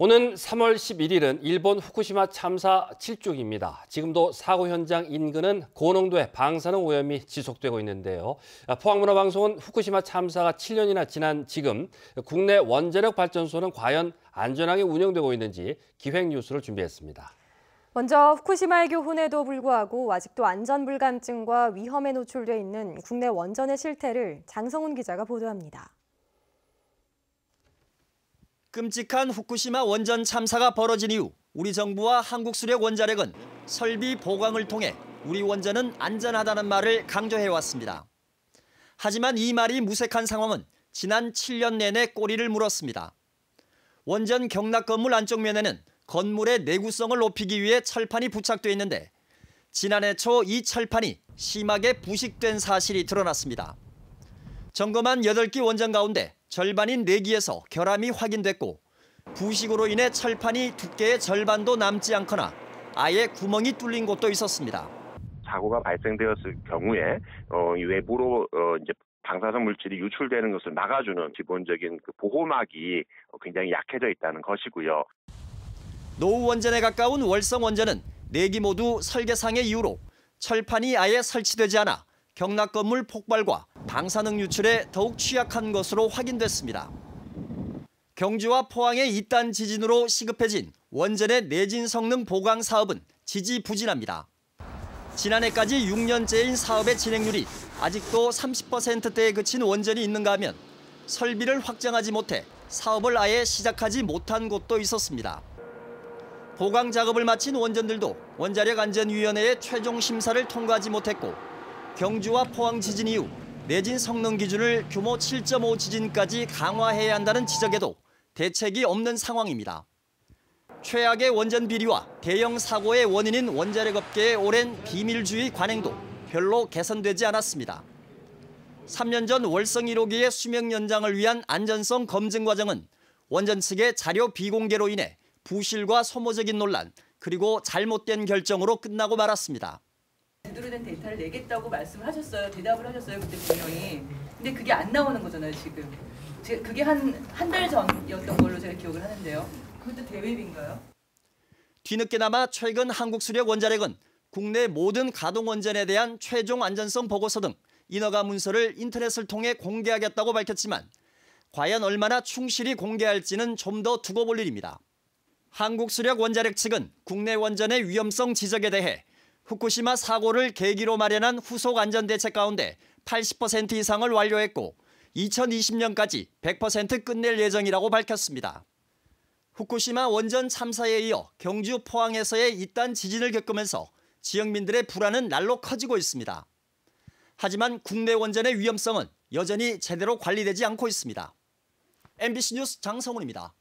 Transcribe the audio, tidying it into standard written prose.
오는 3월 11일은 일본 후쿠시마 참사 7주기입니다. 지금도 사고 현장 인근은 고농도의 방사능 오염이 지속되고 있는데요. 포항문화방송은 후쿠시마 참사가 7년이나 지난 지금 국내 원자력 발전소는 과연 안전하게 운영되고 있는지 기획 뉴스를 준비했습니다. 먼저 후쿠시마의 교훈에도 불구하고 아직도 안전불감증과 위험에 노출돼 있는 국내 원전의 실태를 장성훈 기자가 보도합니다. 끔찍한 후쿠시마 원전 참사가 벌어진 이후 우리 정부와 한국수력원자력은 설비 보강을 통해 우리 원전은 안전하다는 말을 강조해왔습니다. 하지만 이 말이 무색한 상황은 지난 7년 내내 꼬리를 물었습니다. 원전 경락 건물 안쪽 면에는 건물의 내구성을 높이기 위해 철판이 부착돼 있는데 지난해 초 이 철판이 심하게 부식된 사실이 드러났습니다. 점검한 8기 원전 가운데 절반인 4기에서 결함이 확인됐고 부식으로 인해 철판이 두께의 절반도 남지 않거나 아예 구멍이 뚫린 곳도 있었습니다. 사고가 발생되었을 경우에 외부로 이제 방사성 물질이 유출되는 것을 막아주는 기본적인 그 보호막이 굉장히 약해져 있다는 것이고요. 노후 원전에 가까운 월성 원전은 4기 모두 설계상의 이유로 철판이 아예 설치되지 않아 경락 건물 폭발과 방사능 유출에 더욱 취약한 것으로 확인됐습니다. 경주와 포항의 이딴 지진으로 시급해진 원전의 내진 성능 보강 사업은 지지부진합니다. 지난해까지 6년째인 사업의 진행률이 아직도 30%대에 그친 원전이 있는가 하면 설비를 확장하지 못해 사업을 아예 시작하지 못한 곳도 있었습니다. 보강 작업을 마친 원전들도 원자력안전위원회의 최종 심사를 통과하지 못했고 경주와 포항 지진 이후 내진 성능 기준을 규모 7.5 지진까지 강화해야 한다는 지적에도 대책이 없는 상황입니다. 최악의 원전 비리와 대형 사고의 원인인 원자력업계의 오랜 비밀주의 관행도 별로 개선되지 않았습니다. 3년 전 월성 1호기의 수명 연장을 위한 안전성 검증 과정은 원전 측의 자료 비공개로 인해 부실과 소모적인 논란 그리고 잘못된 결정으로 끝나고 말았습니다. 제대로 된 데이터를 내겠다고 말씀하셨어요. 대답을 하셨어요. 그때 분명히. 근데 그게 안 나오는 거잖아요, 지금. 그게 한 달 전이었던 걸로 제가 기억을 하는데요. 그것도 대회비인가요? 뒤늦게나마 최근 한국수력원자력은 국내 모든 가동원전에 대한 최종 안전성 보고서 등 인허가 문서를 인터넷을 통해 공개하겠다고 밝혔지만 과연 얼마나 충실히 공개할지는 좀 더 두고 볼 일입니다. 한국수력원자력 측은 국내 원전의 위험성 지적에 대해 후쿠시마 사고를 계기로 마련한 후속 안전대책 가운데 80% 이상을 완료했고 2020년까지 100% 끝낼 예정이라고 밝혔습니다. 후쿠시마 원전 참사에 이어 경주 포항에서의 이딴 지진을 겪으면서 지역민들의 불안은 날로 커지고 있습니다. 하지만 국내 원전의 위험성은 여전히 제대로 관리되지 않고 있습니다. MBC 뉴스 장성훈입니다.